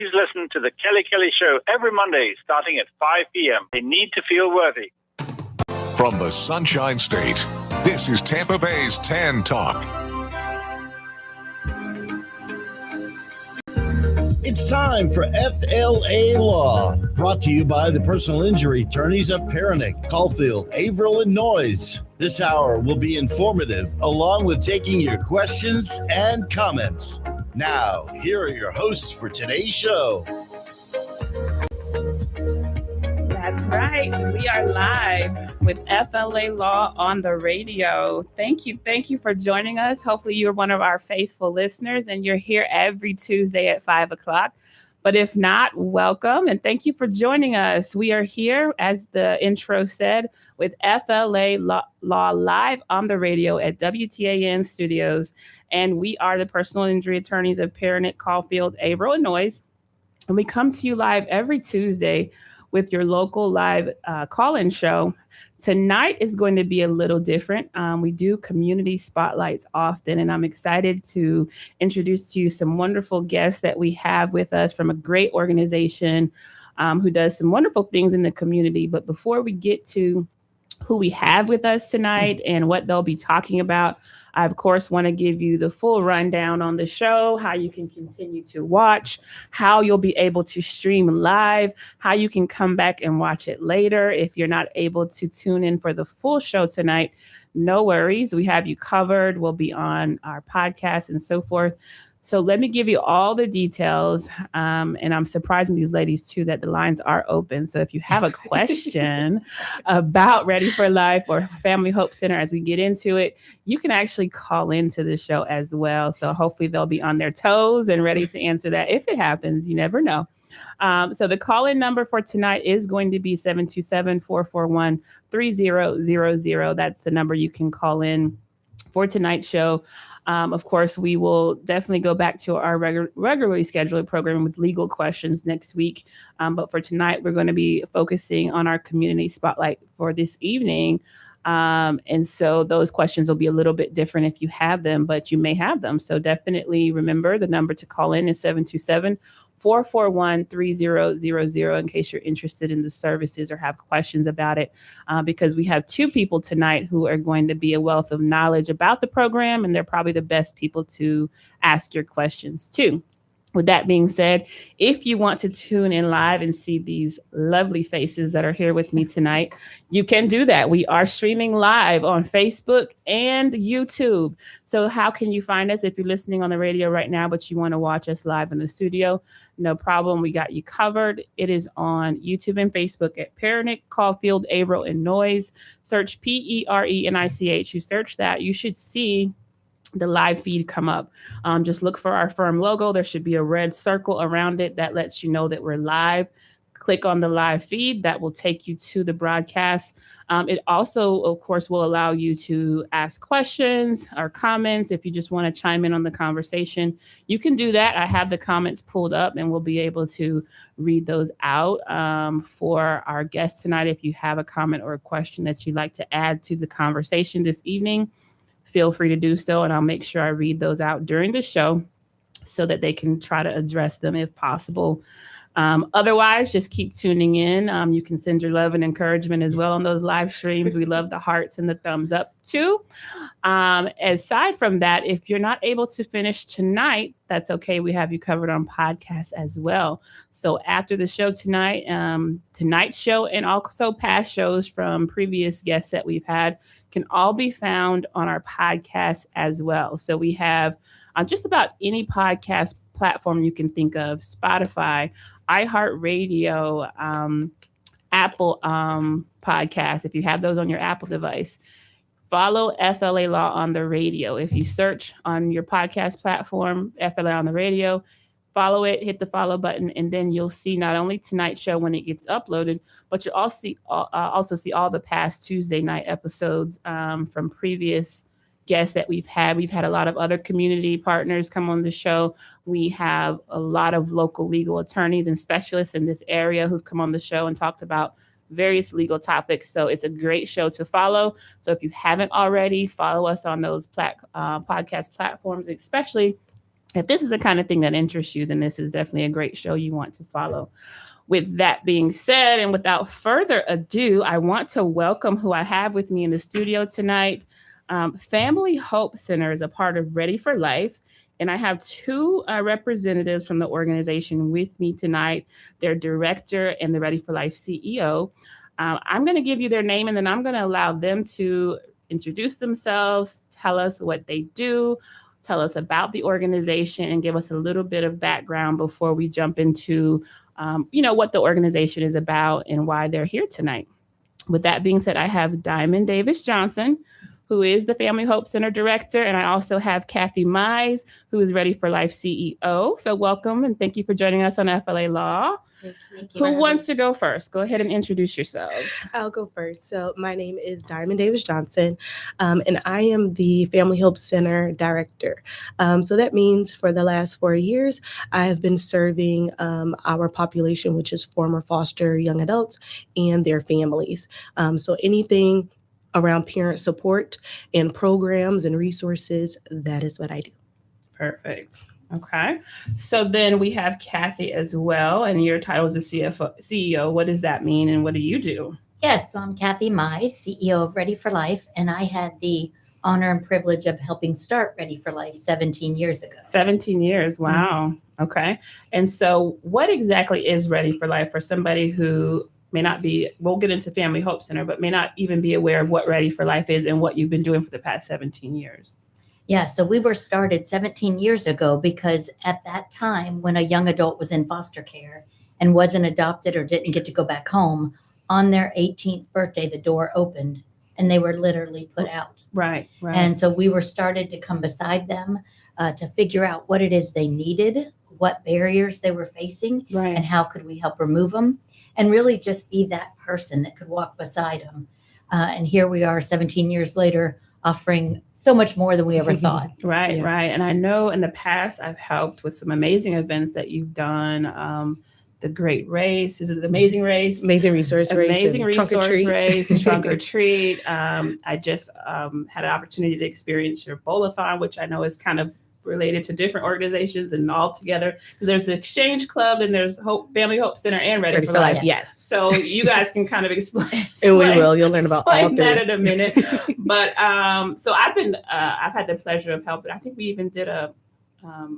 Please listen to the Kelly Show every Monday starting at 5 p.m. They need to feel worthy. From the Sunshine State, this is Tampa Bay's Tan Talk. It's time for FLA Law, brought to you by the personal injury attorneys of Perenich, Caulfield, Avril Noyes. This hour will be informative, along with taking your questions and comments. Now, here are your hosts for today's show. That's right. We are live with FLA Law on the radio. Thank you for joining us. Hopefully you're one of our faithful listeners and you're here every Tuesday at 5 o'clock. But if not, welcome and thank you for joining us. We are here, as the intro said, with FLA Law live on the radio at WTAN Studios. And we are the personal injury attorneys of Perenich, Caulfield, Avril Noyes. And we come to you live every Tuesday with your local live call-in show. Tonight is going to be a little different. We do community spotlights often, and I'm excited to introduce to you some wonderful guests that we have with us from a great organization who does some wonderful things in the community. But before we get to who we have with us tonight and what they'll be talking about, I, of course, want to give you the full rundown on the show, how you can continue to watch, how you'll be able to stream live, how you can come back and watch it later. If you're not able to tune in for the full show tonight, no worries. We have you covered. We'll be on our podcast and so forth. So let me give you all the details. And I'm surprising these ladies, too, that the lines are open. So if you have a question about Ready for Life or Family Hope Center as we get into it, you can actually call into the show as well. So hopefully they'll be on their toes and ready to answer that. If it happens, you never know. So the call-in number for tonight is going to be 727-441-3000. That's the number you can call in for tonight's show. Of course, we will definitely go back to our regularly scheduled program with legal questions next week. But for tonight, we're going to be focusing on our community spotlight for this evening. And so those questions will be a little bit different if you have them, but you may have them. So definitely remember the number to call in is 727-441-3000 in case you're interested in the services or have questions about it, because we have two people tonight who are going to be a wealth of knowledge about the program, and they're probably the best people to ask your questions to. With that being said, if you want to tune in live and see these lovely faces that are here with me tonight, you can do that. We are streaming live on Facebook and YouTube. So how can you find us if you're listening on the radio right now, but you want to watch us live in the studio? No problem. We got you covered. It is on YouTube and Facebook at Perenich, Caulfield, Avril, and Noyes. Search Perenich. You search that, you should see the live feed come up. Just look for our firm logo. There should be a red circle around it that lets you know that we're live. Click on the live feed. That will take you to the broadcast. It also, of course, will allow you to ask questions or comments. If you just want to chime in on the conversation, you can do that. I have the comments pulled up and we'll be able to read those out for our guests tonight. If you have a comment or a question that you'd like to add to the conversation this evening, feel free to do so, and I'll make sure I read those out during the show so that they can try to address them if possible. Otherwise, just keep tuning in. You can send your love and encouragement as well on those live streams. We love the hearts and the thumbs up too. Aside from that, if you're not able to finish tonight, that's okay. We have you covered on podcasts as well. So after the show tonight, tonight's show and also past shows from previous guests that we've had can all be found on our podcast as well. So we have just about any podcast platform you can think of: Spotify, iHeartRadio, Apple Podcasts. If you have those on your Apple device, follow FLA Law on the radio. If you search on your podcast platform, FLA on the radio, follow it, hit the follow button, and then you'll see not only tonight's show when it gets uploaded, but you'll also see all the past Tuesday night episodes from previous guests that we've had. We've had a lot of other community partners come on the show. We have a lot of local legal attorneys and specialists in this area who've come on the show and talked about various legal topics. So it's a great show to follow. So if you haven't already, follow us on those podcast platforms, especially if this is the kind of thing that interests you, then this is definitely a great show you want to follow. With that being said, and without further ado, I want to welcome who I have with me in the studio tonight. Family Hope Center is a part of Ready for Life, and I have two representatives from the organization with me tonight, their director and the Ready for Life CEO. I'm going to give you their name, and then I'm going to allow them to introduce themselves, tell us what they do, tell us about the organization, and give us a little bit of background before we jump into, what the organization is about and why they're here tonight. With that being said, I have Diamond Davis Johnson, who is the Family Hope Center director, and I also have Kathy Mai, who is Ready for Life CEO. So welcome, and thank you for joining us on FLA Law. Thank you. Who wants to go first? Go ahead and introduce yourselves. I'll go first. So my name is Diamond Davis Johnson, and I am the Family Hope Center director. So that means for the last 4 years, I have been serving our population, which is former foster young adults and their families. So anything around parent support and programs and resources, that is what I do. Perfect. Okay. So then we have Kathy as well, and your title is the CEO. What does that mean, and what do you do? Yes, so I'm Kathy Mai, CEO of Ready for Life, and I had the honor and privilege of helping start Ready for Life 17 years ago. 17 years. Wow. Mm-hmm. Okay. And so what exactly is Ready for Life for somebody who may not be, we'll get into Family Hope Center, but may not even be aware of what Ready for Life is and what you've been doing for the past 17 years? Yeah, so we were started 17 years ago because at that time when a young adult was in foster care and wasn't adopted or didn't get to go back home, on their 18th birthday, the door opened and they were literally put out. Right. And so we were started to come beside them to figure out what it is they needed, what barriers they were facing, right, and how could we help remove them, and really just be that person that could walk beside them. And here we are 17 years later, offering so much more than we ever thought. Right. And I know in the past I've helped with some amazing events that you've done. The Great Race, is it the Amazing Race? Amazing Resource Race. Amazing Resource Trunk or Treat. Race, Trunk or Treat. I just had an opportunity to experience your Bowl-a-thon, which I know is kind of related to different organizations and all together, because there's the Exchange Club and there's Family Hope Center and Ready for Life. Yes. So you guys can kind of explain And we will. You'll learn about all three. that in a minute. But so I've had the pleasure of helping. I think we even did a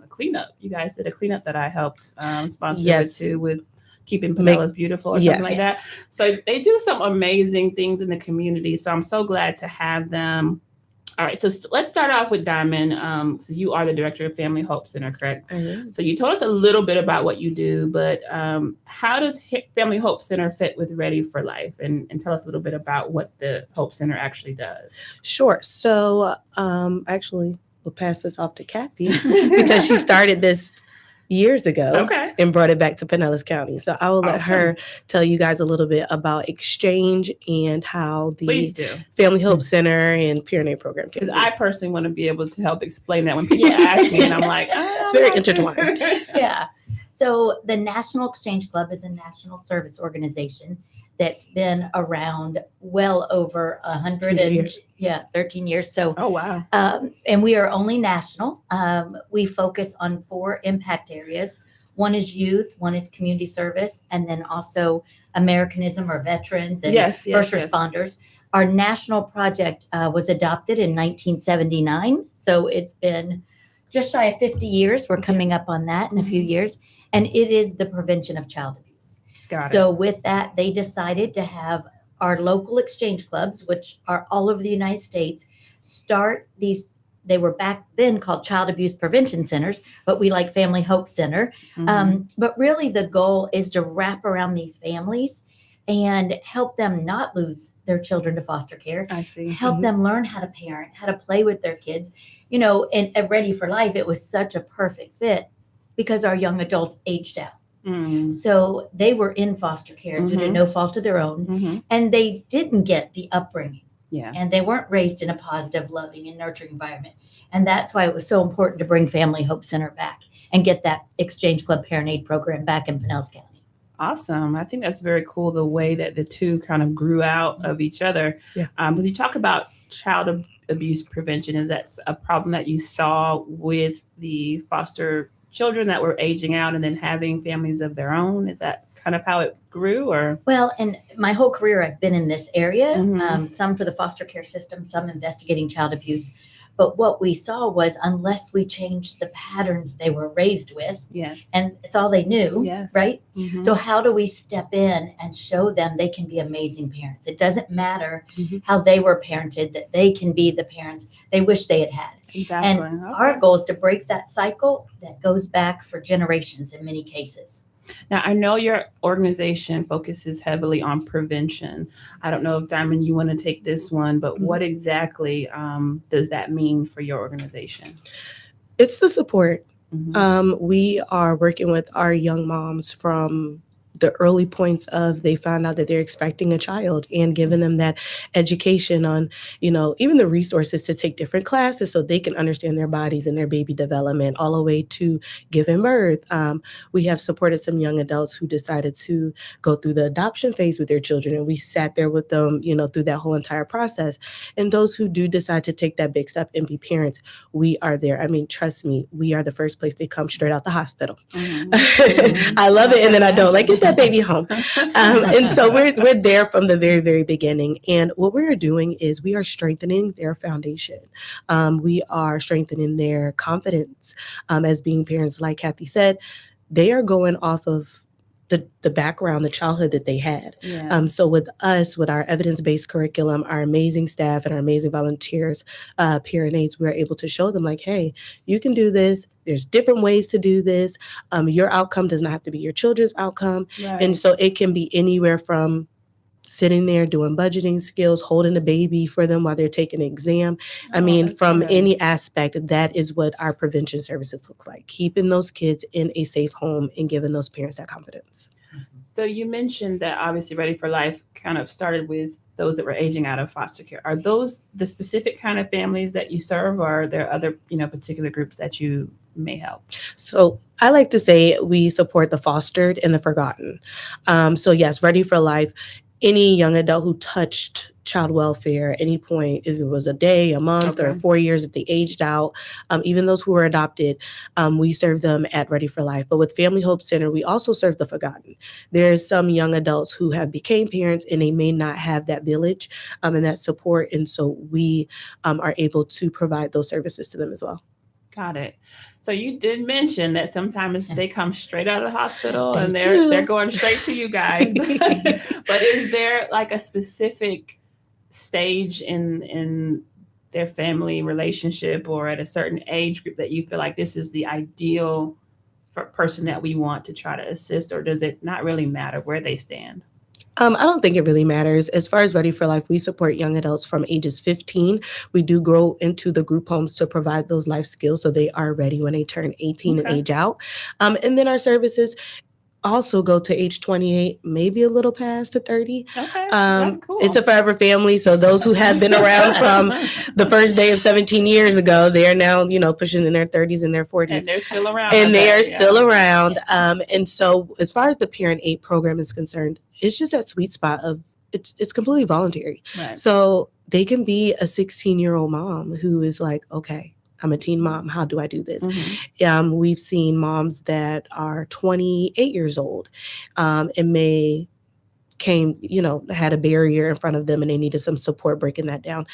cleanup. You guys did a cleanup that I helped sponsor with Keeping Pinellas Beautiful or something like that. So they do some amazing things in the community. So I'm so glad to have them. All right, so let's start off with Diamond. So you are the director of Family Hope Center, correct? Mm-hmm. So you told us a little bit about what you do, but how does Family Hope Center fit with Ready for Life? And tell us a little bit about what the Hope Center actually does. Sure. So actually, we'll pass this off to Kathy because she started this years ago and brought it back to Pinellas County. So I will let her tell you guys a little bit about Exchange and how the Family Hope Center and Perenich program came. Because I personally want to be able to help explain that when people ask me, and I'm like, it's very intertwined. Yeah. So the National Exchange Club is a national service organization that's been around well over 13 years. So, wow. And we are only national. We focus on 4 impact areas. One is youth, one is community service, and then also Americanism or veterans and first responders. Our national project was adopted in 1979. So it's been just shy of 50 years. We're coming up on that in a few years. And it is the prevention of child abuse. So with that, they decided to have our local exchange clubs, which are all over the United States, start these. They were back then called Child Abuse Prevention Centers, but we like Family Hope Center. But really the goal is to wrap around these families and help them not lose their children to foster care. I see. Help them learn how to parent, how to play with their kids. You know, and at Ready for Life, it was such a perfect fit because our young adults aged out. So they were in foster care due to no fault of their own, and they didn't get the upbringing. And they weren't raised in a positive, loving, and nurturing environment. And that's why it was so important to bring Family Hope Center back and get that Exchange Club Parent Aid program back in Pinellas County. Awesome. I think that's very cool, the way that the two kind of grew out of each other. Because you talk about child abuse prevention? Is that a problem that you saw with the foster children that were aging out and then having families of their own? Is that kind of how it grew, or? Well, and my whole career, I've been in this area, some for the foster care system, some investigating child abuse. But what we saw was, unless we changed the patterns they were raised with, yes, and it's all they knew, yes, right? So how do we step in and show them they can be amazing parents? It doesn't matter how they were parented, that they can be the parents they wish they had had. Exactly. And our goal is to break that cycle that goes back for generations in many cases. Now, I know your organization focuses heavily on prevention. I don't know if, Diamond, you want to take this one, but what exactly does that mean for your organization? It's the support. We are working with our young moms from the early points of they found out that they're expecting a child, and giving them that education on, even the resources to take different classes so they can understand their bodies and their baby development, all the way to giving birth. We have supported some young adults who decided to go through the adoption phase with their children, and we sat there with them, through that whole entire process. And those who do decide to take that big step and be parents, we are there. I mean, trust me, we are the first place they come straight out the hospital. I love it, and then I don't like it. That baby home. And so we're there from the very, very beginning. And what we're doing is we are strengthening their foundation. We are strengthening their confidence as being parents. Like Kathy said, they are going off of the background, the childhood that they had. Yeah. So with us, with our evidence-based curriculum, our amazing staff and our amazing volunteers, Perenich, we're able to show them like, hey, you can do this. There's different ways to do this. Your outcome does not have to be your children's outcome. Right. And so it can be anywhere from sitting there doing budgeting skills, holding the baby for them while they're taking an exam. From any aspect, that is what our prevention services look like, keeping those kids in a safe home and giving those parents that confidence. So you mentioned that obviously Ready for Life kind of started with those that were aging out of foster care. Are those the specific kind of families that you serve, or are there other, particular groups that you may help? So I like to say we support the fostered and the forgotten. So yes, Ready for Life, any young adult who touched child welfare at any point, if it was a day, a month, or 4 years, if they aged out, even those who were adopted, we serve them at Ready for Life. But with Family Hope Center, we also serve the forgotten. There's some young adults who have became parents and they may not have that village and that support. And so we are able to provide those services to them as well. Got it. So you did mention that sometimes they come straight out of the hospital and they're going straight to you guys. But is there like a specific stage in their family relationship or at a certain age group that you feel like this is the ideal person that we want to try to assist, or does it not really matter where they stand? I don't think it really matters. As far as Ready for Life, we support young adults from ages 15. We do go into the group homes to provide those life skills so they are ready when they turn 18 and age out. And then our services also go to age 28, maybe a little past to 30. Okay, that's cool. It's a forever family. So those who have been around from the first day of 17 years ago, they are now, pushing in their 30s and their 40s. And they're still around. And they are still around. And so as far as the Parent 8 program is concerned, it's just that sweet spot of it's completely voluntary. Right. So they can be a 16-year-old mom who is like, okay, I'm a teen mom. How do I do this? We've seen moms that are 28 years old and had a barrier in front of them and they needed some support breaking that down.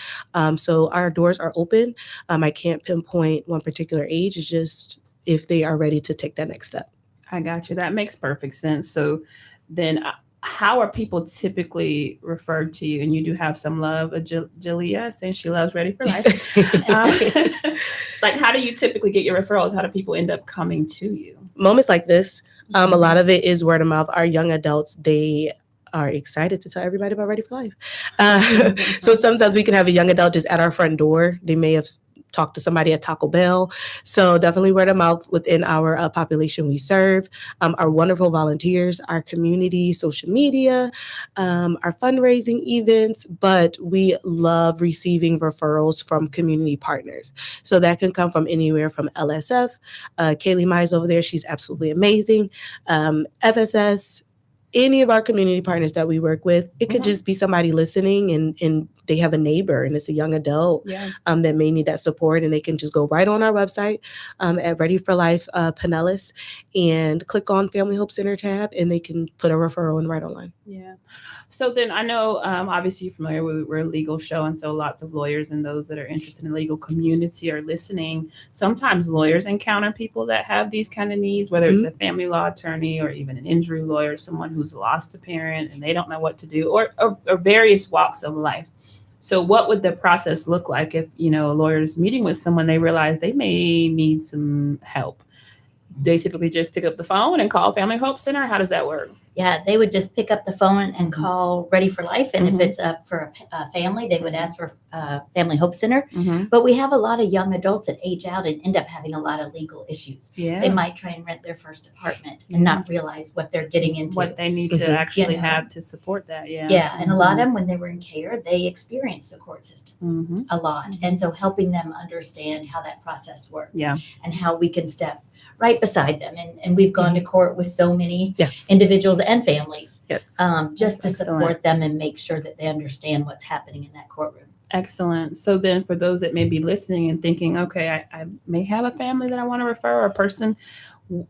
So our doors are open. I can't pinpoint one particular age. It's just if they are ready to take that next step. I got you. That makes perfect sense. So then how are people typically referred to you? And you do have some love. Jalea saying she loves Ready for Life. Like, how do you typically get your referrals? How do people end up coming to you? Moments like this, a lot of it is word of mouth. Our young adults, they are excited to tell everybody about Ready for Life. So sometimes we can have a young adult just at our front door. They may have talked to somebody at Taco Bell. So definitely word of mouth within our population we serve, our wonderful volunteers, our community, social media, our fundraising events, but we love receiving referrals from community partners. So that can come from anywhere from LSF. Kathy Mai is over there. She's absolutely amazing. FSS, any of our community partners that we work with, it could just be somebody listening and they have a neighbor and it's a young adult that may need that support, and they can just go right on our website at Ready for Life Pinellas and click on Family Hope Center tab, and they can put a referral in right online. Yeah. So then I know, obviously you're familiar with, we're a legal show, and so lots of lawyers and those that are interested in the legal community are listening. Sometimes lawyers encounter people that have these kind of needs, whether it's a family law attorney or even an injury lawyer, someone who's lost a parent and they don't know what to do, or various walks of life. So what would the process look like if, a lawyer is meeting with someone, they realize they may need some help? They typically just pick up the phone and call Family Hope Center. How does that work? Yeah, they would just pick up the phone and call Ready for Life. And if it's for a family, they would ask for Family Hope Center. But we have a lot of young adults that age out and end up having a lot of legal issues. Yeah. They might try and rent their first apartment and not realize what they're getting into. What they need to actually have to support that. Yeah. Yeah. And a lot of them, when they were in care, they experienced the court system a lot. And so helping them understand how that process works and how we can step right beside them. And we've gone to court with so many individuals and families just to support them and make sure that they understand what's happening in that courtroom. Excellent. So then for those that may be listening and thinking, okay, I may have a family that I want to refer, or a person,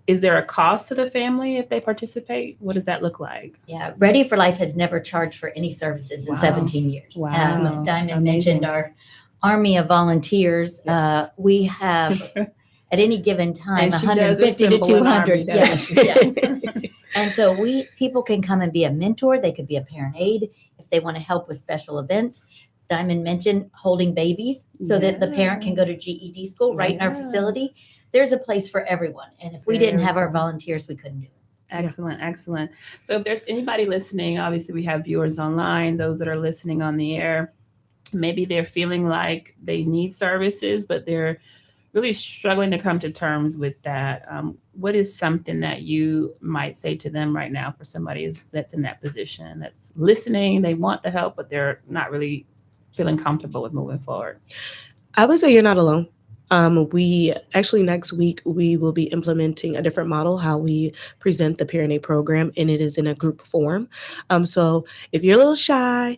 is there a cost to the family if they participate? What does that look like? Yeah, Ready for Life has never charged for any services in 17 years. Wow. Diamond mentioned our army of volunteers. We have... at any given time, 150 to 200. Yes. And so people can come and be a mentor. They could be a parent aide if they want to help with special events. Diamond mentioned holding babies so that the parent can go to GED school right in our facility. There's a place for everyone. And if we didn't have our volunteers, we couldn't do it. Excellent. Excellent. So if there's anybody listening, obviously we have viewers online, those that are listening on the air, maybe they're feeling like they need services, but they're really struggling to come to terms with that. What is something that you might say to them right now for somebody that's in that position, that's listening, they want the help, but they're not really feeling comfortable with moving forward? I would say you're not alone. We actually next week, we will be implementing a different model, how we present the Parent Aid program, and it is in a group form. So if you're a little shy,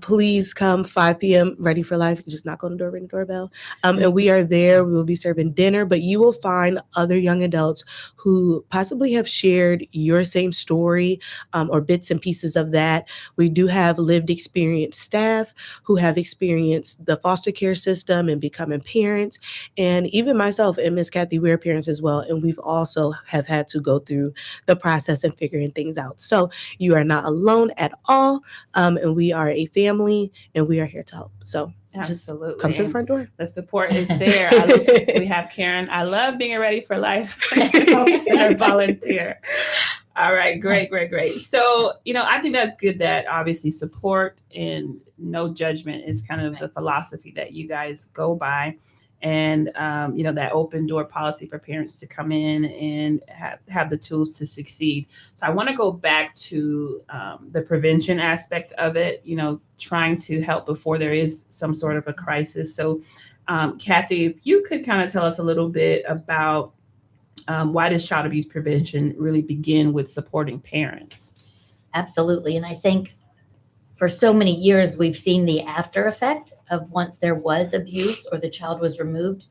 please come 5 p.m. Ready for Life. You just knock on the door, ring the doorbell. And we are there. We will be serving dinner, but you will find other young adults who possibly have shared your same story or bits and pieces of that. We do have lived experience staff who have experienced the foster care system and becoming parents. And even myself and Miss Kathy, we're parents as well. And we've also have had to go through the process and figuring things out. So you are not alone at all. And we are a family and we are here to help. So absolutely, just come to the front door. The support is there. We have Karen. I love being a Ready for Life volunteer. All right. Great. So, I think that's good that obviously support and no judgment is kind of the philosophy that you guys go by. And, that open door policy for parents to come in and have the tools to succeed. So I want to go back to the prevention aspect of it, trying to help before there is some sort of a crisis. So, Kathy, if you could kind of tell us a little bit about why does child abuse prevention really begin with supporting parents? Absolutely. And I think for so many years, we've seen the after effect of once there was abuse or the child was removed.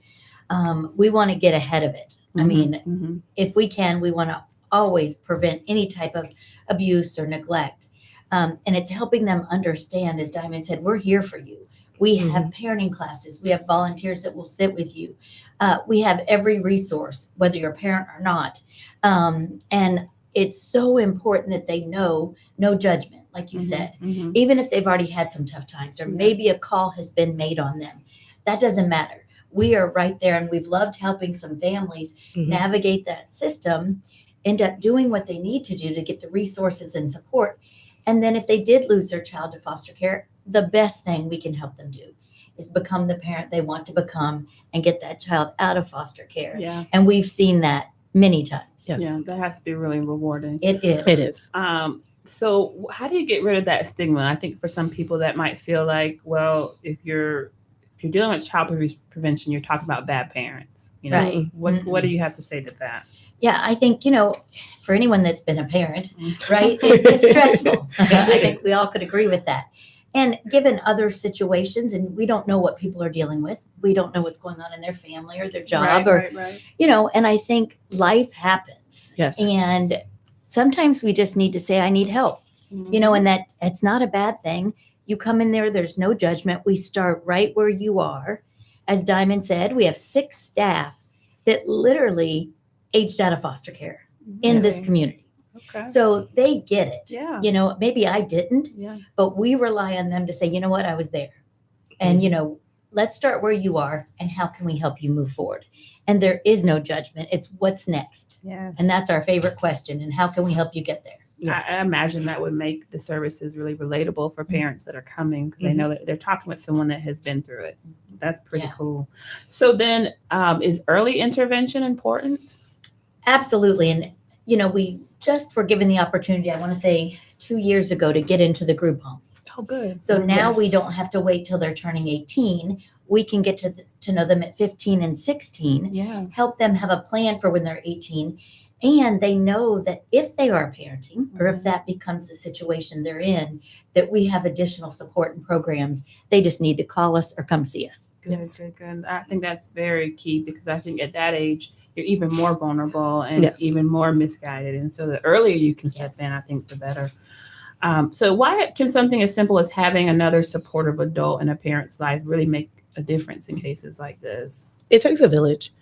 We want to get ahead of it. I mean, if we can, we want to always prevent any type of abuse or neglect. And it's helping them understand, as Diamond said, we're here for you. We have parenting classes. We have volunteers that will sit with you. We have every resource, whether you're a parent or not. And it's so important that they know no judgment. Like you said, even if they've already had some tough times or maybe a call has been made on them, that doesn't matter. We are right there, and we've loved helping some families navigate that system, end up doing what they need to do to get the resources and support. And then if they did lose their child to foster care, the best thing we can help them do is become the parent they want to become and get that child out of foster care. Yeah. And we've seen that many times. Yes. Yeah, that has to be really rewarding. It is. It is. So how do you get rid of that stigma? I think for some people that might feel like, well, if you're dealing with child abuse prevention, you're talking about bad parents. Right. What do you have to say to that? Yeah, I think, for anyone that's been a parent, right, it's stressful. I think we all could agree with that. And given other situations, and we don't know what people are dealing with, we don't know what's going on in their family or their job, right. And I think life happens. Yes. And sometimes we just need to say, I need help, and that's not a bad thing. You come in there, there's no judgment. We start right where you are. As Diamond said, we have 6 staff that literally aged out of foster care in this community. Okay. So they get it. Yeah. Maybe I didn't, but we rely on them to say, you know what, I was there. And, let's start where you are and how can we help you move forward? And there is no judgment. It's what's next. Yes. And that's our favorite question. And how can we help you get there? Yes. I imagine that would make the services really relatable for parents that are coming because they know that they're talking with someone that has been through it. That's pretty cool. So then is early intervention important? Absolutely. And, we just were given the opportunity, I want to say 2 years ago, to get into the group homes. Oh, good. So now we don't have to wait till they're turning 18. We can get to know them at 15 and 16, help them have a plan for when they're 18. And they know that if they are parenting or if that becomes the situation they're in, that we have additional support and programs. They just need to call us or come see us. Good. I think that's very key because I think at that age, you're even more vulnerable and even more misguided. And so the earlier you can step in, I think the better. So why can something as simple as having another supportive adult in a parent's life really make a difference in cases like this? It takes a village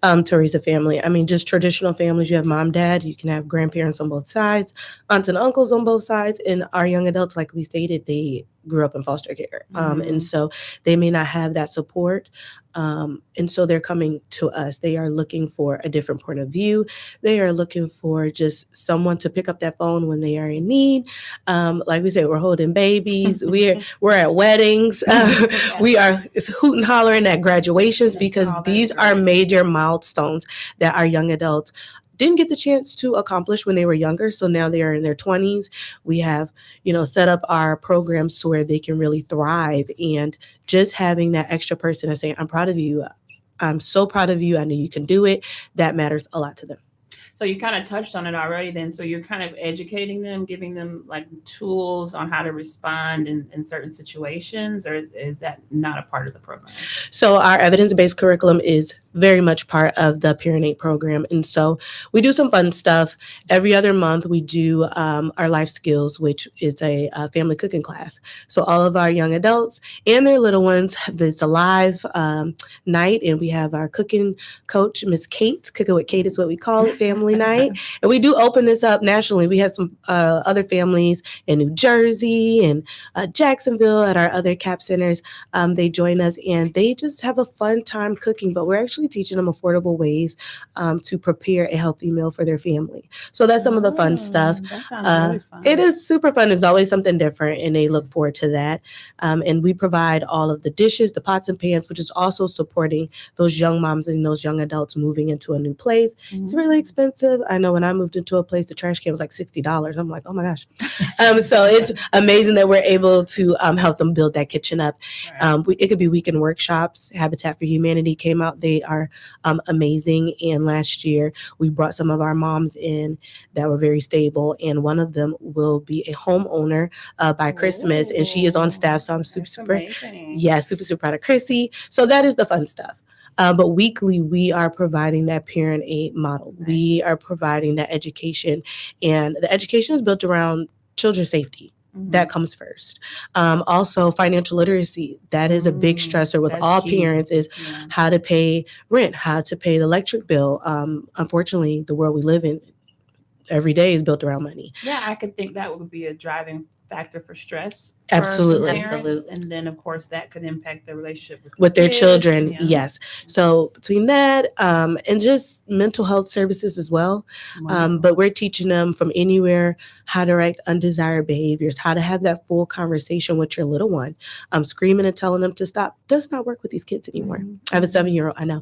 to raise a family. I mean, just traditional families, you have mom, dad, you can have grandparents on both sides, aunts and uncles on both sides. And our young adults, like we stated, they grew up in foster care. And so they may not have that support. And so they're coming to us. They are looking for a different point of view. They are looking for just someone to pick up that phone when they are in need. Like we said, we're holding babies. We're at weddings. We are hoot and hollering at graduations because these are major milestones that our young adults didn't get the chance to accomplish when they were younger. So now they are in their 20s. We have, set up our programs to where they can really thrive. And just having that extra person and saying, I'm proud of you. I'm so proud of you. I know you can do it. That matters a lot to them. So you kind of touched on it already then. So you're kind of educating them, giving them like tools on how to respond in certain situations, or is that not a part of the program? So our evidence-based curriculum is very much part of the Perenich program. And so we do some fun stuff. Every other month we do our life skills, which is a family cooking class. So all of our young adults and their little ones, it's a live night, and we have our cooking coach, Miss Kate. Cooking with Kate is what we call it, family night. And we do open this up nationally. We had some other families in New Jersey and Jacksonville at our other CAP centers. They join us and they just have a fun time cooking, but we're actually teaching them affordable ways to prepare a healthy meal for their family. So that's some of the fun stuff. That sounds really fun. It is super fun. It's always something different, and they look forward to that. And we provide all of the dishes, the pots and pans, which is also supporting those young moms and those young adults moving into a new place. It's really expensive. I know when I moved into a place, the trash can was like $60. I'm like, oh my gosh. So it's amazing that we're able to help them build that kitchen up. It could be weekend workshops. Habitat for Humanity came out. They are amazing. And last year, we brought some of our moms in that were very stable. And one of them will be a homeowner by Christmas. And she is on staff. So I'm super proud of Chrissy. So that is the fun stuff. But weekly, we are providing that parent aid model. Nice. We are providing that education. And the education is built around children's safety. That comes first. Also, financial literacy. That is a big stressor with all key. Parents is how to pay rent, how to pay the electric bill. Unfortunately, the world we live in every day is built around money. Yeah, I could think that would be a driving factor for stress. Absolutely. And then, of course, that could impact their relationship with their children. Yes. So between that and just mental health services as well. But we're teaching them from anywhere how to write undesired behaviors, how to have that full conversation with your little one. Screaming and telling them to stop does not work with these kids anymore. I have a 7-year-old, I know.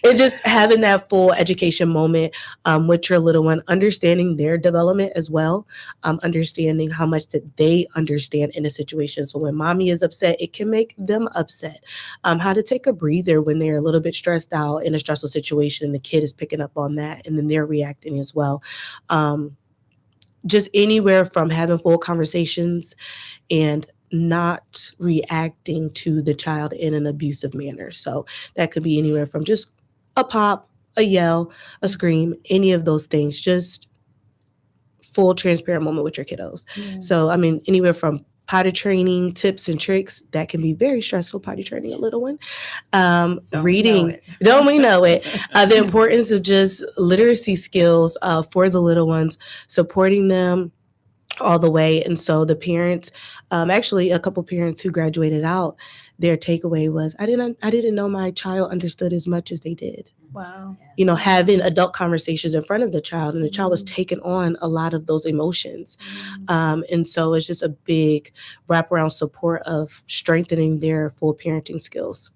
And just having that full education moment with your little one, understanding their development as well, understanding how much that they they understand in a situation. So when mommy is upset, it can make them upset. How to take a breather when they're a little bit stressed out in a stressful situation and the kid is picking up on that and then they're reacting as well. Just anywhere from having full conversations and not reacting to the child in an abusive manner. So that could be anywhere from just a pop, a yell, a scream, any of those things, just full transparent moment with your kiddos. Yeah. So, I mean, anywhere from potty training, tips and tricks, that can be very stressful, potty training a little one. Reading, don't we know it? The importance of just literacy skills for the little ones, supporting them all the way. And so the parents, actually a couple parents who graduated out, their takeaway was, I didn't know my child understood as much as they did. Wow. You know, having adult conversations in front of the child, and the child was taking on a lot of those emotions. And so it's just a big wraparound support of strengthening their full parenting skills.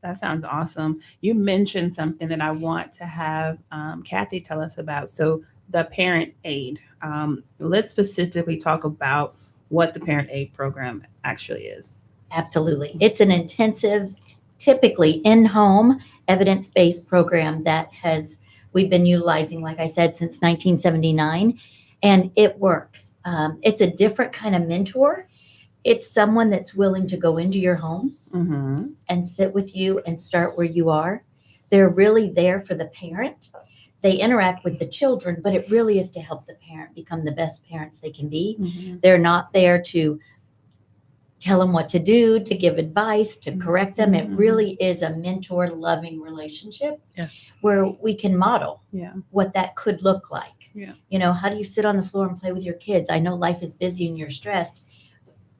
That sounds awesome. You mentioned something that I want to have Kathy tell us about. So the parent aid. Let's specifically talk about what the parent aid program actually is. Absolutely. It's an intensive, typically in-home evidence-based program that we've been utilizing, like I said, since 1979, and it works. It's a different kind of mentor. It's someone that's willing to go into your home and sit with you and start where you are. They're really there for the parent. They interact with the children, but it really is to help the parent become the best parents they can be. They're not there to tell them what to do, to give advice, to correct them. It really is a mentor loving relationship where we can model what that could look like. You know, how do you sit on the floor and play with your kids? I know life is busy and you're stressed.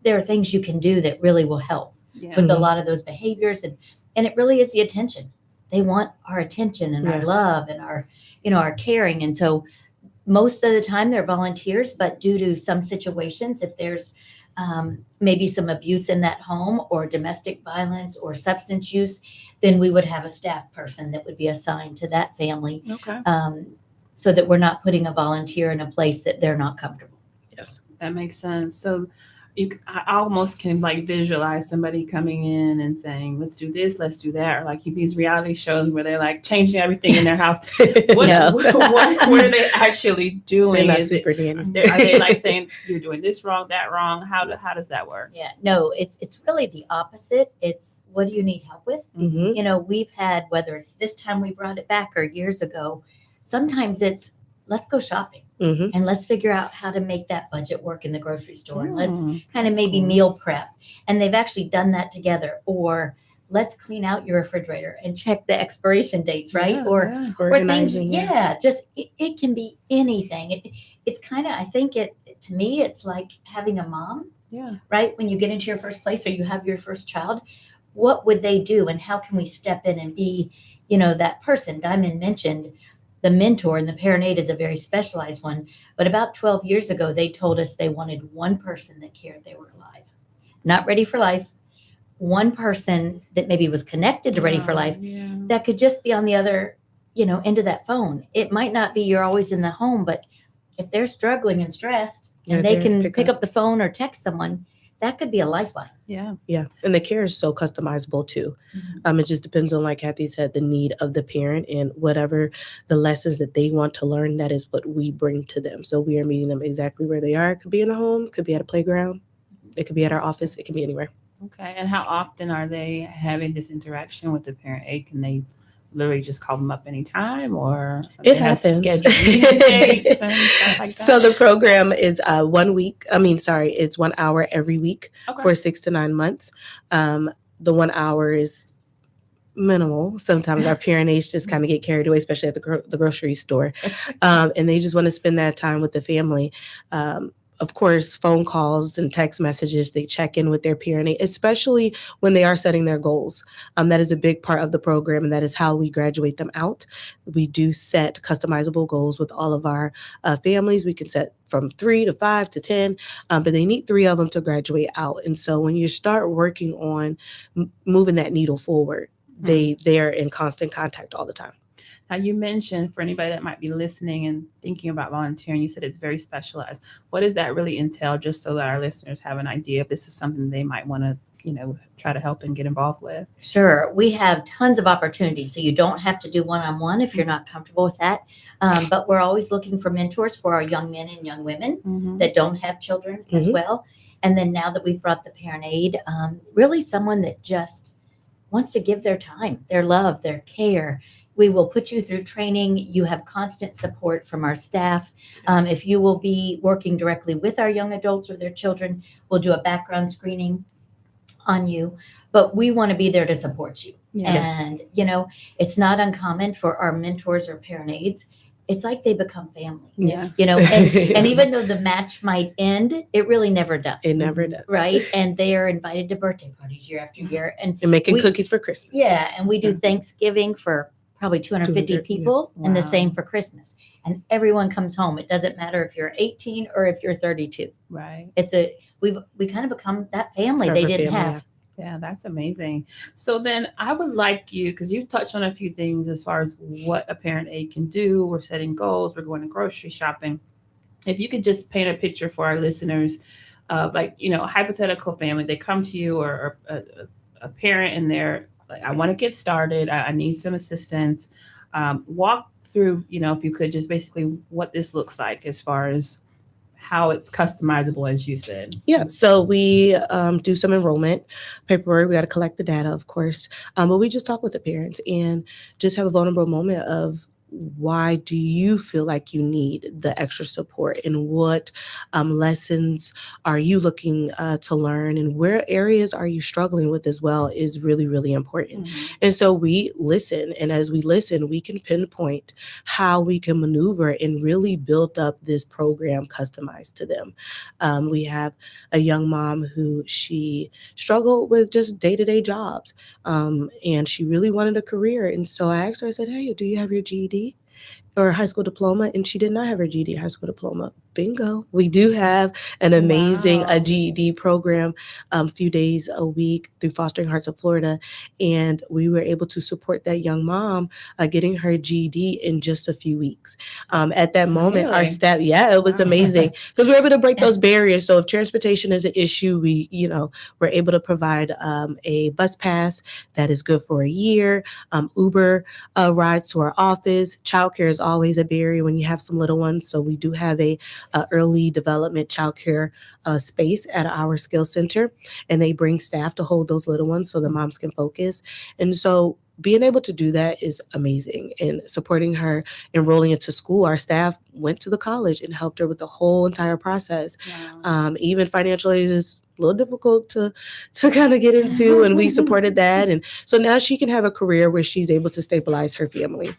There are things you can do that really will help with a lot of those behaviors. And it really is the attention. They want our attention and our love and our, you know, our caring. And so most of the time they're volunteers, but due to some situations, if there's maybe some abuse in that home or domestic violence or substance use, then we would have a staff person that would be assigned to that family. So that we're not putting a volunteer in a place that they're not comfortable. Yes, that makes sense. So I almost can like visualize somebody coming in and saying, let's do this, let's do that. Or like these reality shows where they're like changing everything in their house. What are they actually doing? Are they like saying, you're doing this wrong, that wrong? How does that work? Yeah, no, it's really the opposite. It's what do you need help with? You know, we've had, whether it's this time we brought it back or years ago, sometimes it's let's go shopping. And let's figure out how to make that budget work in the grocery store. And let's kind of maybe meal prep. And they've actually done that together. Or let's clean out your refrigerator and check the expiration dates, right? Or things, just it can be anything. It's kind of, I think to me, it's like having a mom, right? When you get into your first place or you have your first child, what would they do? And how can we step in and be, you know, that person? Diamond mentioned the mentor, and the parent aid is a very specialized one. But about 12 years ago, they told us they wanted one person that cared they were alive, not ready for life. One person that maybe was connected to ready for life that could just be on the other, you know, end of that phone. It might not be you're always in the home, but if they're struggling and stressed and they can pick up the phone or text someone, that could be a lifeline. Yeah. And the care is so customizable too. It just depends on, like Kathy said, the need of the parent and whatever the lessons that they want to learn, that is what we bring to them. So we are meeting them exactly where they are. It could be in the home, could be at a playground, it could be at our office, it could be anywhere. Okay. And how often are they having this interaction with the parent aid? Can they literally just call them up anytime, or it happens? Dates and stuff like that? So the program is 1 week. It's 1 hour every week for 6 to 9 months. The 1 hour is minimal. Sometimes our parent aides just kind of get carried away, especially at the grocery store, and they just want to spend that time with the family. Of course, phone calls and text messages, they check in with their parent aid, especially when they are setting their goals. That is a big part of the program, and that is how we graduate them out. We do set customizable goals with all of our families. We can set from 3 to 5 to 10, but they need 3 of them to graduate out. And so when you start working on moving that needle forward, they are in constant contact all the time. Now, you mentioned for anybody that might be listening and thinking about volunteering, you said it's very specialized. What does that really entail, just so that our listeners have an idea if this is something they might want to, try to help and get involved with? Sure. We have tons of opportunities. So you don't have to do one-on-one if you're not comfortable with that. But we're always looking for mentors for our young men and young women that don't have children as well. And then now that we've brought the parent aid, really someone that just wants to give their time, their love, their care. We will put you through training. You have constant support from our staff. If you will be working directly with our young adults or their children, we'll do a background screening on you. But we want to be there to support you. Yes. And, it's not uncommon for our mentors or parent aides. It's like they become family. Yes. And even though the match might end, it really never does. It never does. Right. And they are invited to birthday parties year after year. And making cookies for Christmas. Yeah. And we do Thanksgiving for probably 250 people and the same for Christmas. And everyone comes home. It doesn't matter if you're 18 or if you're 32. Right. We kind of become that family they didn't have. Yeah, that's amazing. So then I would like you, because you touched on a few things as far as what a parent aid can do. We're setting goals. We're going to grocery shopping. If you could just paint a picture for our listeners of a hypothetical family, they come to you or a parent and they're like, I want to get started. I need some assistance. Walk through, if you could, just basically what this looks like as far as how it's customizable, as you said. Yeah, so we do some enrollment paperwork. We got to collect the data, of course, but we just talk with the parents and just have a vulnerable moment of, why do you feel like you need the extra support, and what lessons are you looking to learn, and where areas are you struggling with as well is really, really important. And so we listen, and as we listen, we can pinpoint how we can maneuver and really build up this program customized to them. We have a young mom who she struggled with just day-to-day jobs, and she really wanted a career. And so I asked her, I said, hey, do you have your GED? Or high school diploma? And she did not have her GED high school diploma. Bingo. We do have an amazing GED program, a few days a week through Fostering Hearts of Florida. And we were able to support that young mom getting her GED in just a few weeks. At that moment, our staff, it was amazing because we were able to break those barriers. So if transportation is an issue, we're able to provide a bus pass that is good for a year, Uber rides to our office. Childcare is always a barrier when you have some little ones. So we do have a early development childcare space at our skills center, and they bring staff to hold those little ones so the moms can focus. And so being able to do that is amazing. And supporting her enrolling into school, our staff went to the college and helped her with the whole entire process. Even financial aid is a little difficult to kind of get into, and we supported that. And so now she can have a career where she's able to stabilize her family.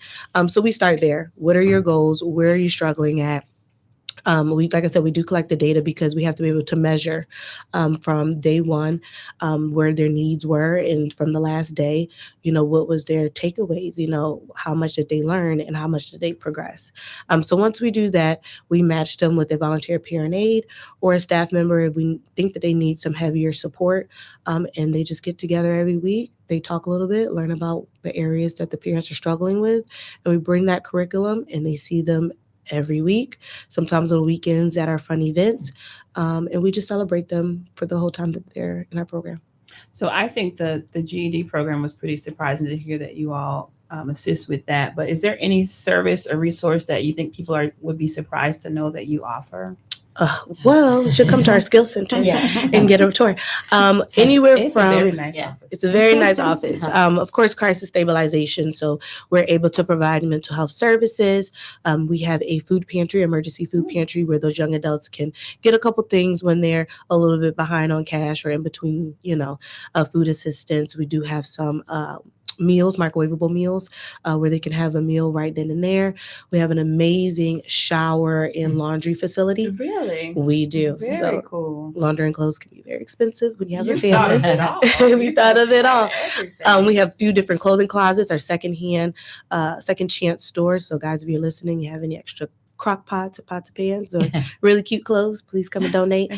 So we start there. What are your goals? Where are you struggling at? Like I said, we do collect the data because we have to be able to measure from day one where their needs were, and from the last day, what was their takeaways, how much did they learn and how much did they progress. So once we do that, we match them with a volunteer parent aid or a staff member if we think that they need some heavier support, and they just get together every week. They talk a little bit, learn about the areas that the parents are struggling with, and we bring that curriculum and they see them every week, sometimes on weekends at our fun events, and we just celebrate them for the whole time that they're in our program. So I think the GED program was pretty surprising to hear that you all assist with that. But is there any service or resource that you think people would be surprised to know that you offer? Well, you should come to our skills center and get a tour. Anywhere it's from a very nice office. It's a very nice office. Of course, crisis stabilization. So we're able to provide mental health services. We have a food pantry, emergency food pantry, where those young adults can get a couple things when they're a little bit behind on cash or in between, food assistance. We do have some meals, microwavable meals, where they can have a meal right then and there. We have an amazing shower and laundry facility. Really? We do. Very cool. Laundry and clothes can be very expensive when you have a family. Thought of it all. We thought of it all. We have a few different clothing closets, our second chance store. So guys, if you're listening, you have any extra crock pots or pots of pans or really cute clothes, please come and donate.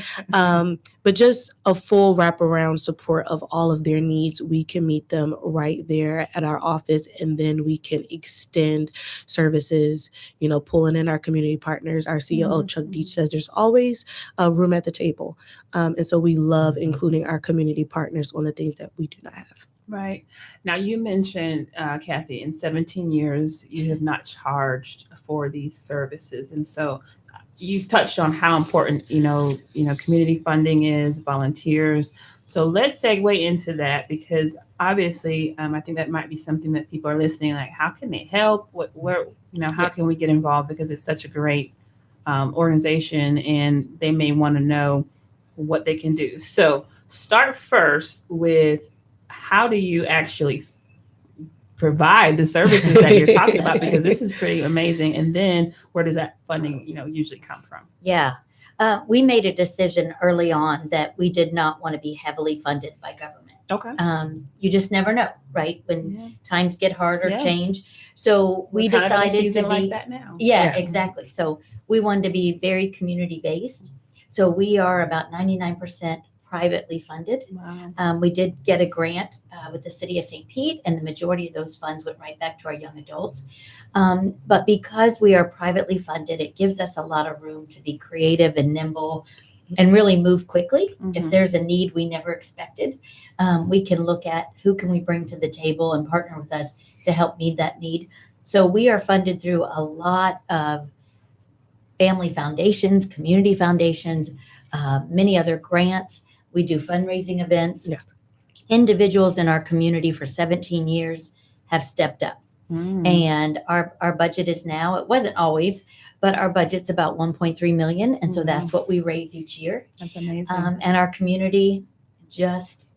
But just a full wraparound support of all of their needs. We can meet them right there at our office, and then we can extend services, pulling in our community partners. Our CEO, Chuck Deach, says there's always a room at the table. And so we love including our community partners on the things that we do not have. Right. Now, you mentioned, Kathy, in 17 years, you have not charged for these services. And so you've touched on how important, community funding is, volunteers. So let's segue into that, because obviously, I think that might be something that people are listening, like, how can they help? How can we get involved? Because it's such a great organization, and they may want to know what they can do. So start first with, how do you actually provide the services that you're talking about? Because this is pretty amazing. And then where does that funding, usually come from? Yeah. We made a decision early on that we did not want to be heavily funded by government. Okay. You just never know, right? When times get hard or change. So we decided to be like that now. Yeah, exactly. So we wanted to be very community based. So we are about 99% privately funded. Wow. We did get a grant with the city of St. Pete, and the majority of those funds went right back to our young adults. But because we are privately funded, it gives us a lot of room to be creative and nimble and really move quickly. If there's a need we never expected, we can look at who can we bring to the table and partner with us to help meet that need. So we are funded through a lot of family foundations, community foundations, many other grants. We do fundraising events. Yes. Individuals in our community for 17 years have stepped up. And our budget is now, it wasn't always, but our budget's about 1.3 million. And so that's what we raise each year. That's amazing. And our community just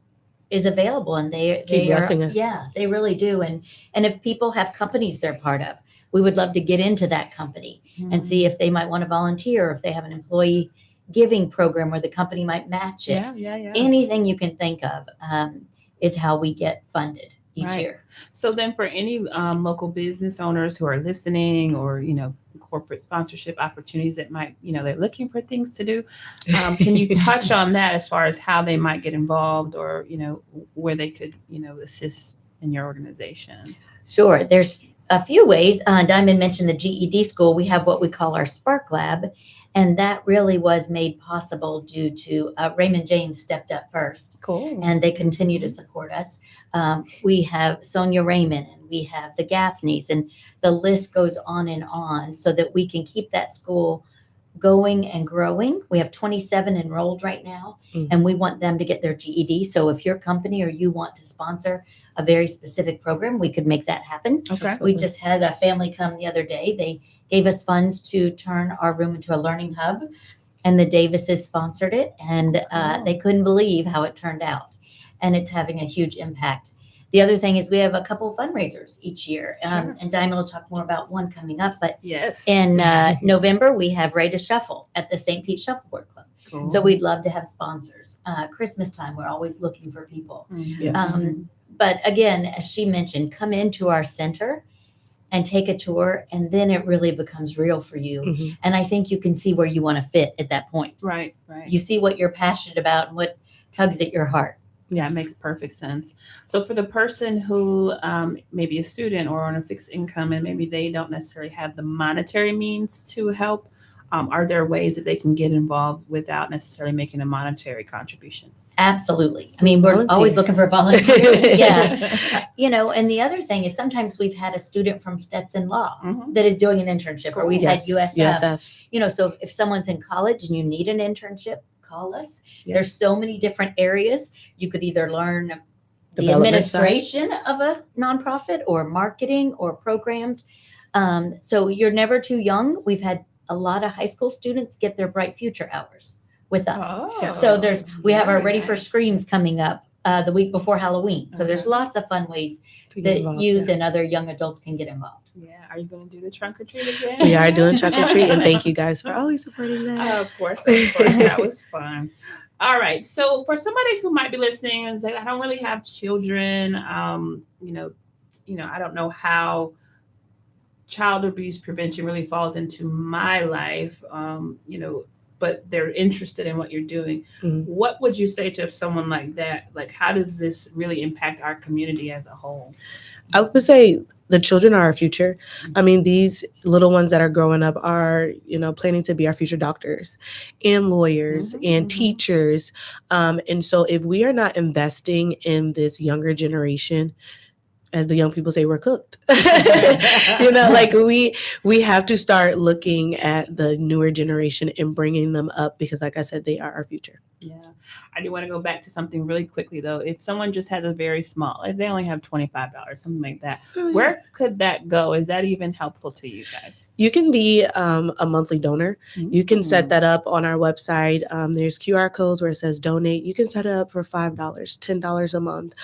is available, and they keep blessing are, us. Yeah, they really do. And if people have companies they're part of, we would love to get into that company and see if they might want to volunteer, or if they have an employee giving program where the company might match it. Yeah. Anything you can think of is how we get funded each year. So then, for any local business owners who are listening, or corporate sponsorship opportunities that might, they're looking for things to do, can you touch on that as far as how they might get involved, or where they could assist in your organization? Sure. There's a few ways. Diamond mentioned the GED school. We have what we call our Spark Lab. And that really was made possible due to Raymond James stepped up first. Cool. And they continue to support us. We have Sonia Raymond, and we have the Gaffneys, and the list goes on, so that we can keep that school going and growing. We have 27 enrolled right now, and we want them to get their GED. So if your company or you want to sponsor a very specific program, we could make that happen. Okay. We just had a family come the other day. They gave us funds to turn our room into a learning hub, and the Davises sponsored it, and they couldn't believe how it turned out, and it's having a huge impact. The other thing is we have a couple fundraisers each year, Sure. and Diamond will talk more about one coming up, but Yes. in November, we have Ready to Shuffle at the St. Pete Shuffleboard Club. Cool. So we'd love to have sponsors. Christmas time, we're always looking for people. Yes. But again, as she mentioned, come into our center and take a tour, and then it really becomes real for you. And I think you can see where you want to fit at that point. Right. You see what you're passionate about and what tugs at your heart. Yeah, it makes perfect sense. So for the person who may be a student or on a fixed income, and maybe they don't necessarily have the monetary means to help, are there ways that they can get involved without necessarily making a monetary contribution? Absolutely. I mean, we're always looking for volunteers. Yeah. And the other thing is, sometimes we've had a student from Stetson Law that is doing an internship, or we've had USF. So if someone's in college and you need an internship, call us. Yes. There's so many different areas. You could either learn the Development administration of a nonprofit, or marketing, or programs. So you're never too young. We've had a lot of high school students get their Bright Future hours with us. Oh, So we have our very Ready for nice. Screams coming up the week before Halloween. So there's lots of fun ways that youth and other young adults can get involved. Yeah. Are you going to do the trunk or treat again? We are doing trunk or treat, and thank you guys for always supporting that. Of course. That was fun. All right. So for somebody who might be listening and say, I don't really have children, I don't know how child abuse prevention really falls into my life, but they're interested in what you're doing. What would you say to someone like that? Like, how does this really impact our community as a whole? I would say the children are our future. I mean, these little ones that are growing up are, planning to be our future doctors and lawyers and teachers. And so if we are not investing in this younger generation, as the young people say, we're cooked. We have to start looking at the newer generation and bringing them up because, like I said, they are our future. Yeah. I do want to go back to something really quickly, though. If someone just has a very small, if they only have $25, something like that, where could that go? Is that even helpful to you guys? You can be a monthly donor. You can set that up on our website. There's QR codes where it says donate. You can set it up for $5, $10 a month,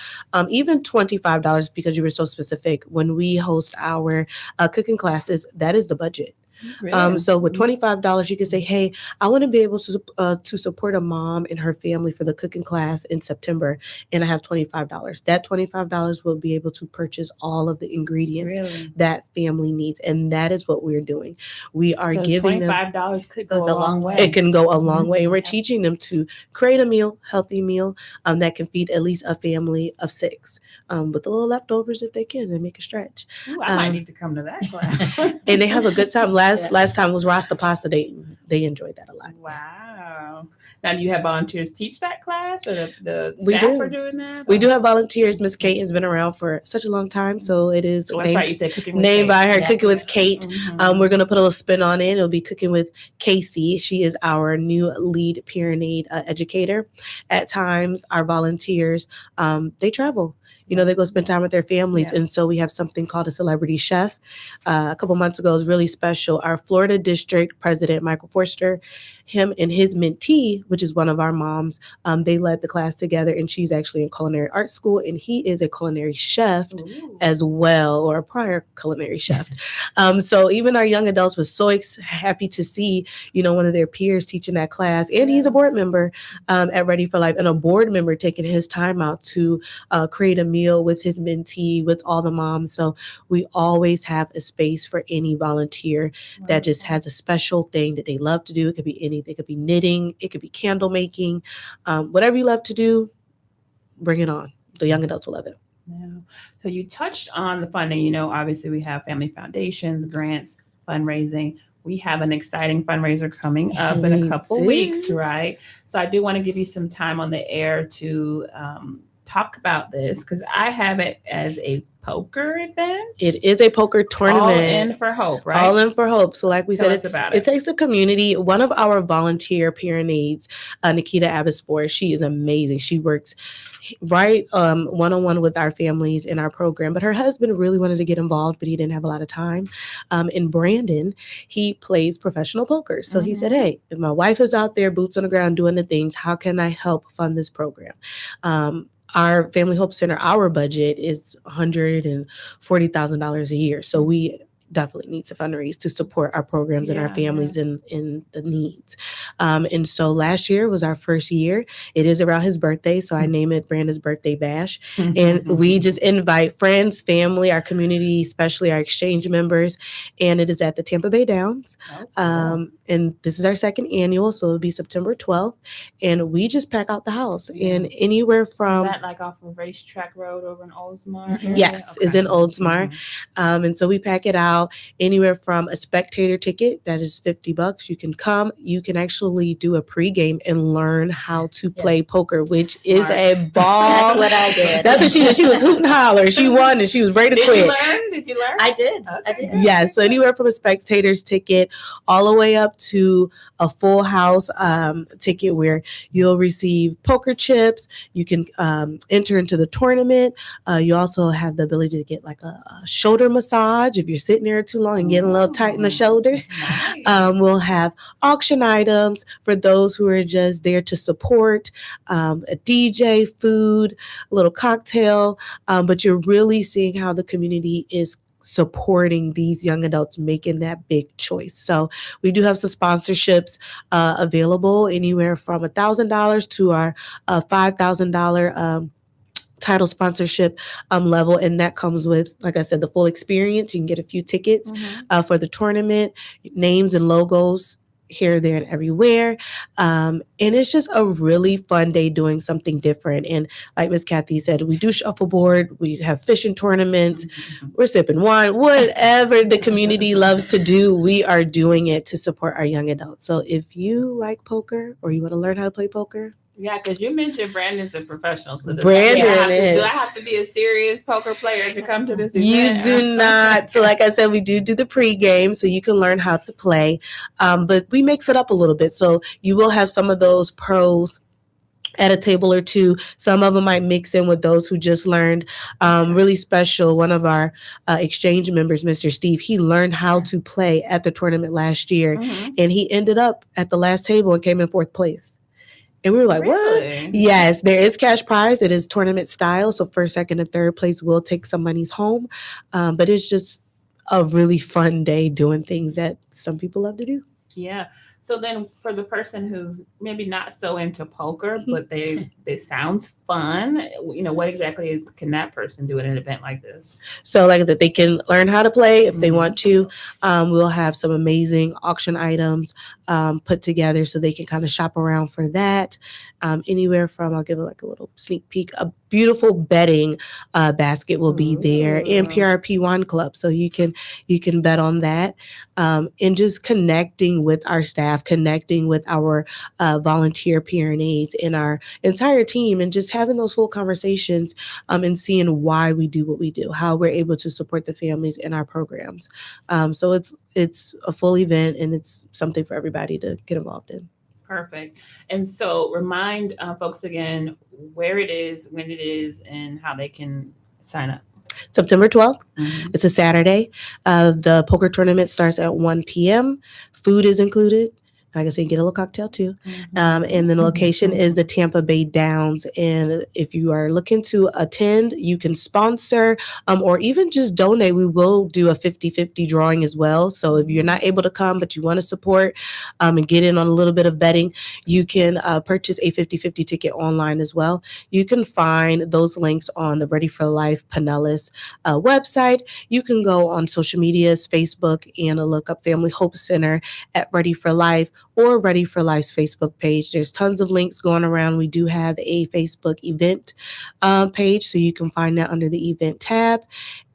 even $25 because you were so specific. When we host our cooking classes, that is the budget. Really? So with $25, you can say, hey, I want to be able to support a mom and her family for the cooking class in September, and I have $25. That $25 will be able to purchase all of the ingredients that family needs, and that is what we're doing. We are giving them $25 could go a long way. It can go a long way. We're teaching them to create a meal, healthy meal that can feed at least a family of 6 with a little leftovers if they can and make a stretch. Ooh, I might need to come to that class. And they have a good time. Last time was Rasta Pasta. They enjoyed that a lot. Wow. Now, do you have volunteers teach that class, or the staff are doing that? We do have volunteers. Miss Kate has been around for such a long time, so it is that's right. You said cooking with named Kate. by her. Cooking with Kate. We're going to put a little spin on it. It'll be Cooking with Casey. She is our new lead Perenich educator. At times, our volunteers they travel. They go spend time with their families. And so we have something called a celebrity chef. A couple months ago, it was really special. Our Florida district president, Michael Forster, him and his mentee, which is one of our moms, they led the class together, and she's actually in culinary art school, and he is a culinary chef as well, or a prior culinary chef. So even our young adults was so happy to see, one of their peers teaching that class, and he's a board member at Ready for Life, and a board member taking his time out to create a meal with his mentee, with all the moms. So we always have a space for any volunteer that just has a special thing that they love to do. It could be anything. It could be knitting. It could be candle making. Whatever you love to do, bring it on. The young adults will love it. Yeah. So you touched on the funding. Obviously we have family foundations, grants, fundraising. We have an exciting fundraiser coming up in a couple weeks, right? So I do want to give you some time on the air to talk about this, because I have it as a poker event. It is a poker tournament. All in for hope, right? All in for hope. So like we Tell said, us about it takes the community. One of our volunteer Perenich, Nikita Abispor, she is amazing. She works right one-on-one with our families in our program, but her husband really wanted to get involved, but he didn't have a lot of time. And Brandon, he plays professional poker. So he said, hey, if my wife is out there, boots on the ground, doing the things, how can I help fund this program? Our Family Hope Center, our budget is $140,000 a year. So we definitely need to fundraise to support our programs and our families in the needs. And so last year was our first year. It is around his birthday, so I name it Brandon's Birthday Bash. And we just invite friends, family, our community, especially our exchange members. And it is at the Tampa Bay Downs. And this is our second annual, so it'll be September 12th. And we just pack out the house. And anywhere from... Is that like off of Racetrack Road over in Oldsmar? Yes, it's in Oldsmar. And so we pack it out. Anywhere from a spectator ticket, that is $50. You can come. You can actually do a pregame and learn how to play poker, which is a ball. That's what I did. That's what she did. She was hooting and hollering. She won and she was ready to quit. Did you learn? I did. Okay. I did. Yeah. So anywhere from a spectator's ticket all the way up to a full house ticket where you'll receive poker chips. You can enter into the tournament. You also have the ability to get like a shoulder massage if you're sitting there too long and getting a little tight in the shoulders. Nice. We'll have auction items for those who are just there to support, a DJ, food, a little cocktail. But you're really seeing how the community is supporting these young adults making that big choice. So we do have some sponsorships available, anywhere from $1,000 to our $5,000 title sponsorship level, and that comes with, like I said, the full experience. You can get a few tickets for the tournament, names and logos here, there, and everywhere. And it's just a really fun day doing something different. And like Miss Kathy said, we do shuffleboard, we have fishing tournaments, we're sipping wine, whatever the community loves to do, we are doing it to support our young adults. So if you like poker or you want to learn how to play poker, yeah, because you mentioned Brandon's a professional. So do Brandon I have to be a serious poker player to come to this event? You do not. So like I said, we do the pregame so you can learn how to play. But we mix it up a little bit. So you will have some of those pros at a table or two. Some of them might mix in with those who just learned. Really special. One of our exchange members, Mr. Steve, he learned how to play at the tournament last year. And he ended up at the last table and came in 4th place. And we were like, really? What? Yes, there is cash prize. It is tournament style. So 1st, 2nd, and 3rd place will take some monies home. But it's just a really fun day doing things that some people love to do. Yeah. So then for the person who's maybe not so into poker, but it sounds fun, what exactly can that person do at an event like this? So like that, they can learn how to play if they want to. We'll have some amazing auction items put together so they can kind of shop around for that. Anywhere from, I'll give it like a little sneak peek, a beautiful betting basket will be there, and PRP Wine Club. So you can bet on that. And just connecting with our staff, connecting with our volunteer parent aides and our entire team, and just having those full conversations and seeing why we do what we do, how we're able to support the families in our programs. So it's a full event, and it's something for everybody to get involved in. Perfect. And so remind folks again where it is, when it is, and how they can sign up. September 12th. It's a Saturday. The poker tournament starts at 1 p.m. Food is included. Like I said, you get a little cocktail too. And then the location is the Tampa Bay Downs. And if you are looking to attend, you can sponsor or even just donate. We will do a 50-50 drawing as well. So if you're not able to come, but you want to support and get in on a little bit of betting, you can purchase a 50-50 ticket online as well. You can find those links on the Ready for Life Pinellas website. You can go on social medias, Facebook, and look up Family Hope Center at Ready for Life, or Ready for Life's Facebook page. There's tons of links going around. We do have a Facebook event page, so you can find that under the event tab.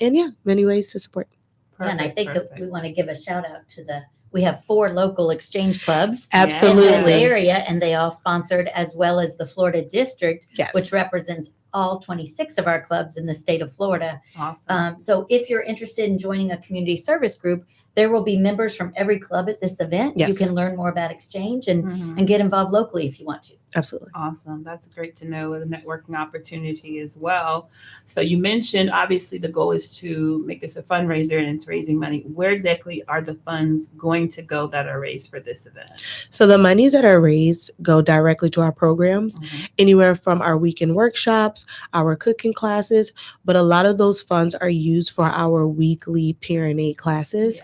And many ways to support. Perfect, and I think we want to give a shout out to we have 4 local exchange clubs Absolutely. in this area, and they all sponsored, as well as the Florida District, Yes. which represents all 26 of our clubs in the state of Florida. Awesome. So if you're interested in joining a community service group, there will be members from every club at this event. Yes. You can learn more about exchange and get involved locally if you want to. Absolutely. Awesome. That's great to know, with a networking opportunity as well. So you mentioned, obviously, the goal is to make this a fundraiser, and it's raising money. Where exactly are the funds going to go that are raised for this event? So the monies that are raised go directly to our programs, anywhere from our weekend workshops, our cooking classes, but a lot of those funds are used for our weekly parent aid classes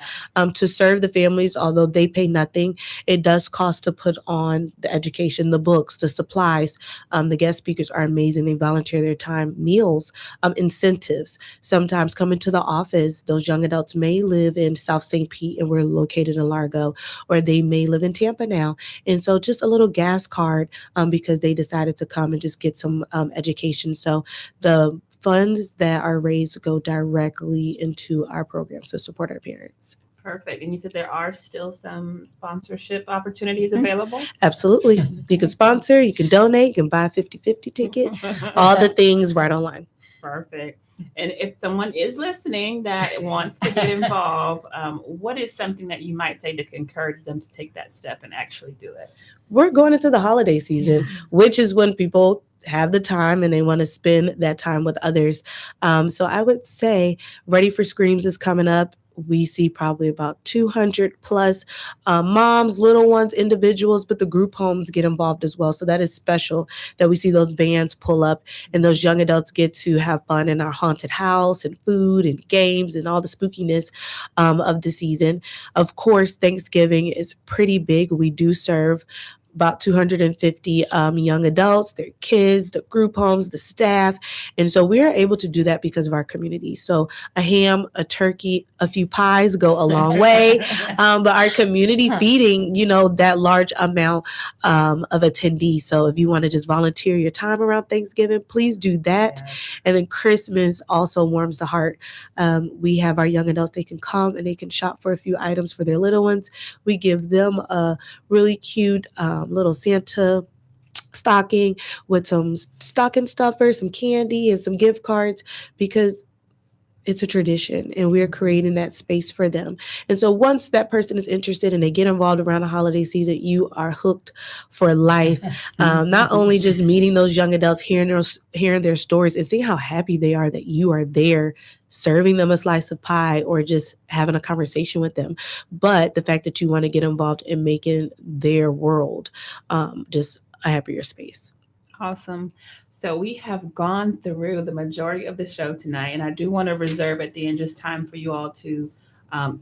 to serve the families. Although they pay nothing, it does cost to put on the education, the books, the supplies. The guest speakers are amazing. They volunteer their time, meals, incentives. Sometimes coming to the office, those young adults may live in South St. Pete and we're located in Largo, or they may live in Tampa now. And so just a little gas card because they decided to come and just get some education. So the funds that are raised go directly into our programs to support our parents. Perfect. And you said there are still some sponsorship opportunities available? Absolutely. You can sponsor, you can donate, you can buy a 50-50 ticket, all the things right online. Perfect. And if someone is listening that wants to get involved, what is something that you might say to encourage them to take that step and actually do it? We're going into the holiday season, which is when people have the time and they want to spend that time with others. So I would say Ready for Screams is coming up. We see probably about 200 plus moms, little ones, individuals, but the group homes get involved as well. So that is special that we see those vans pull up and those young adults get to have fun in our haunted house and food and games and all the spookiness of the season. Of course, Thanksgiving is pretty big. We do serve about 250 young adults, their kids, the group homes, the staff. And so we are able to do that because of our community. So a ham, a turkey, a few pies go a long way. But our community feeding, that large amount of attendees. So if you want to just volunteer your time around Thanksgiving, please do that. Yeah. And then Christmas also warms the heart. We have our young adults, they can come and they can shop for a few items for their little ones. We give them a really cute little Santa stocking with some stocking stuffers, some candy, and some gift cards, because it's a tradition and we're creating that space for them. And so once that person is interested and they get involved around the holiday season, you are hooked for life. Not only just meeting those young adults, hearing their stories and seeing how happy they are that you are there serving them a slice of pie or just having a conversation with them, but the fact that you want to get involved in making their world just a happier space. Awesome. So we have gone through the majority of the show tonight, and I do want to reserve at the end just time for you all to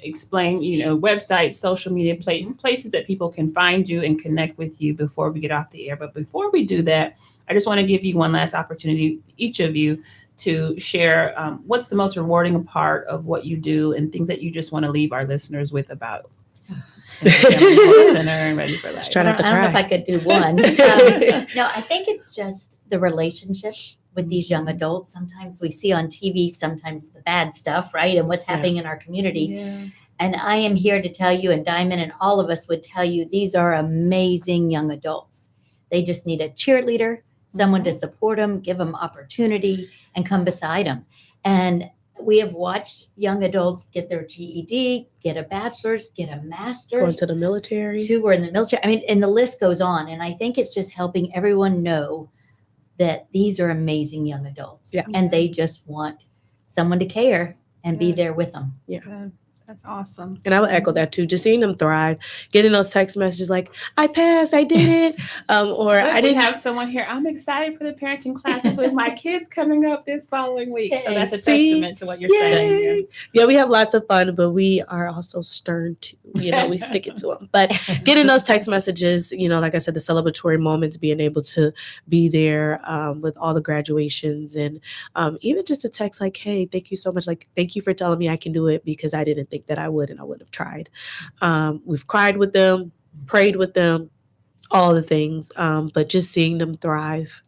explain, websites, social media places that people can find you and connect with you before we get off the air. But before we do that, I just want to give you one last opportunity, each of you, to share what's the most rewarding part of what you do and things that you just want to leave our listeners with about Center and Ready for Life. I don't know if I could do one. No, I think it's just the relationships with these young adults. Sometimes we see on TV, sometimes the bad stuff, right? And what's happening in our community. Yeah. And I am here to tell you, and Diamond and all of us would tell you, these are amazing young adults. They just need a cheerleader, someone to support them, give them opportunity, and come beside them. And we have watched young adults get their GED, get a bachelor's, get a master's. Going to the military. Two were in the military. I mean, and the list goes on. And I think it's just helping everyone know that these are amazing young adults. Yeah. And they just want someone to care and be there with them. Yeah. Good. That's awesome. And I would echo that too. Just seeing them thrive, getting those text messages like, I passed, I did it. Or I didn't have someone here. I'm excited for the parenting classes with my kids coming up this following week. So that's a testament to what you're saying. Yeah, we have lots of fun, but we are also stern too. We stick it to them. But getting those text messages, like I said, the celebratory moments, being able to be there with all the graduations and even just a text like, hey, thank you so much. Like, thank you for telling me I can do it because I didn't think that I would, and I would have tried. We've cried with them, prayed with them, all the things. But just seeing them thrive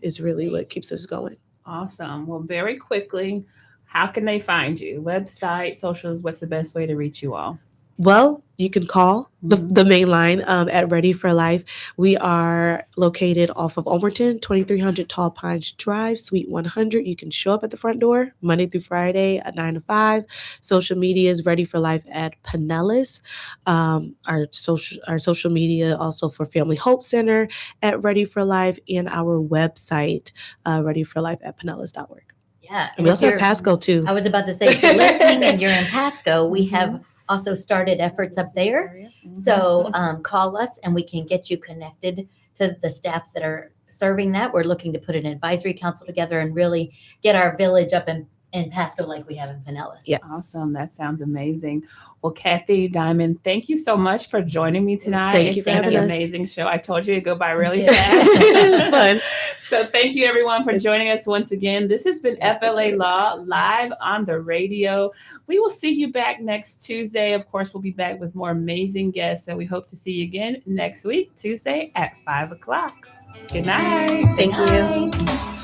is really what keeps us going. Awesome. Well, very quickly, how can they find you? Website, socials, what's the best way to reach you all? Well, you can call the main line at Ready for Life. We are located off of Omerton, 2300 Tall Pines Drive, Suite 100. You can show up at the front door Monday through Friday at 9 to 5. Social media is Ready for Life at Pinellas. Our social media also for Family Hope Center at Ready for Life, and our website, readyforlife at Pinellas.org. Yeah. And we also have Pasco too. I was about to say, if you're listening and you're in Pasco, we have also started efforts up there. So call us and we can get you connected to the staff that are serving that. We're looking to put an advisory council together and really get our village up in Pasco like we have in Pinellas. Yes. Awesome. That sounds amazing. Well, Kathy, Diamond, thank you so much for joining me tonight. Thank you for having us. It's been an amazing show. I told you it'd go by really fast. It was fun. So thank you, everyone, for joining us once again. This has been FLA Law live on the radio. We will see you back next Tuesday. Of course, we'll be back with more amazing guests. So we hope to see you again next week, Tuesday at 5 o'clock. Good night. Thank you.